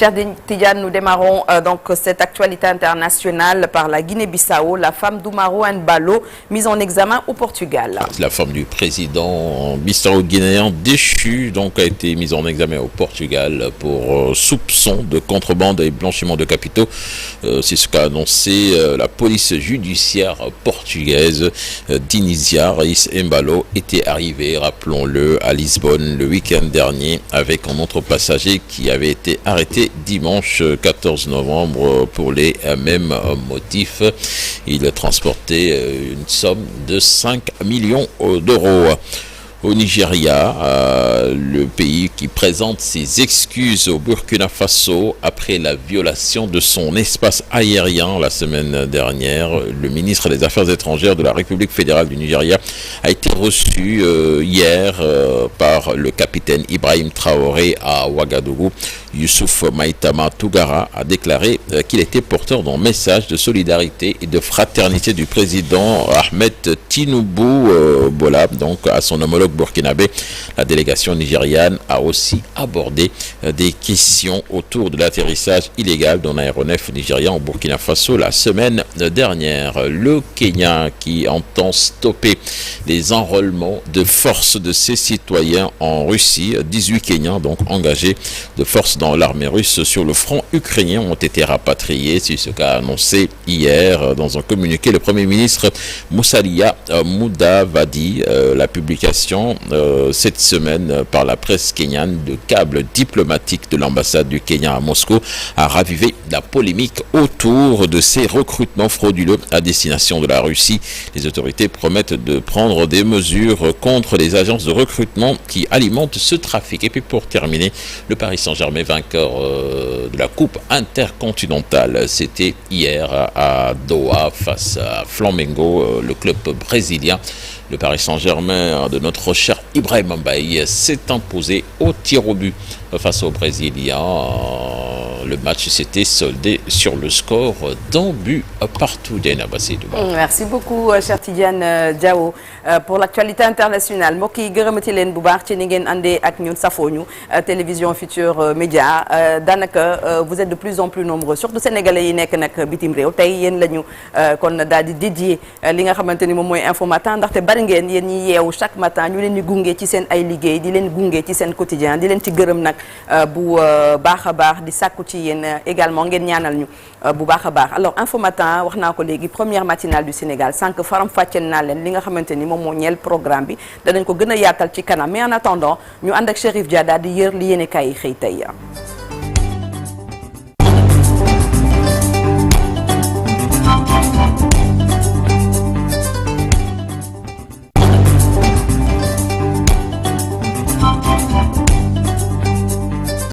Cher Tidiane, nous démarrons donc cette actualité internationale par la Guinée-Bissau. La femme d'Oumaro Embalo, mise en examen au Portugal. La femme du président bissau-guinéen déchu donc a été mise en examen au Portugal pour soupçon de contrebande et blanchiment de capitaux. C'est ce qu'a annoncé la police judiciaire portugaise. Dinizia Reis Embalo était arrivée, rappelons-le, à Lisbonne le week-end dernier avec un autre passager qui avait été arrêté dimanche 14 novembre pour les mêmes motifs. Il transportait une somme de 5 millions d'euros. Au Nigeria, le pays qui présente ses excuses au Burkina Faso après la violation de son espace aérien la semaine dernière. Le ministre des Affaires étrangères de la République fédérale du Nigeria a été reçu hier par le capitaine Ibrahim Traoré à Ouagadougou. Youssouf Maïtama Tougara a déclaré qu'il était porteur d'un message de solidarité et de fraternité du président Ahmed Tinubu Bola, donc à son homologue burkinabé. La délégation nigériane a aussi abordé des questions autour de l'atterrissage illégal d'un aéronef nigérian au Burkina Faso la semaine dernière. Le Kenya qui entend stopper les enrôlements de force de ses citoyens en Russie. 18 Kenyans donc engagés de force dans l'armée russe sur le front ukrainien ont été rapatriés. C'est ce qu'a annoncé hier dans un communiqué le Premier ministre Musalia Mudavadi. La publication cette semaine par la presse kenyane de câble diplomatique de l'ambassade du Kenya à Moscou a ravivé la polémique autour de ces recrutements frauduleux à destination de la Russie. Les autorités promettent de prendre des mesures contre les agences de recrutement qui alimentent ce trafic. Et puis pour terminer, le Paris Saint-Germain vainqueur de la Coupe intercontinentale. C'était hier à Doha face à Flamengo, le club brésilien. Le Paris Saint-Germain de notre cher Ibrahim Mbaye s'est imposé au tir au but face aux Brésiliens. Le match s'était soldé sur le score d'un but partout. Merci beaucoup, cher Tidiane Diawo. Pour l'actualité internationale, mbokk yi gërëmati leen bu baax ci ni ngeen àndee ak ñun safooñu télévision Futurs Médias daanaka vous êtes de plus en plus nombreux surtout sénégalais yi nekk nag bitim réew tey yéen la ñu kon daal di dédié li nga xamante ni moom mooy info matin ndaxte bari ngeen yéen ñi yeewu chaque matin ñu leen di gunge ci seen ay liggéey di leen gunge ci seen quotidien di leen ci gërëm nag bu baax a baax di sàkku ci yéen également ngeen ñaanal ñu bu baax a baax. Alors info matin wax naa ko léegi première matinale du Sénégal sànq faram fàcceel naa leen li nga xamante ni moom moo ñeel programme bi danañ ko gën a yaatal ci kanam mais en attendant ñu ànd ak Chérif Dia daal di yër li yéene kaay yi xëy tey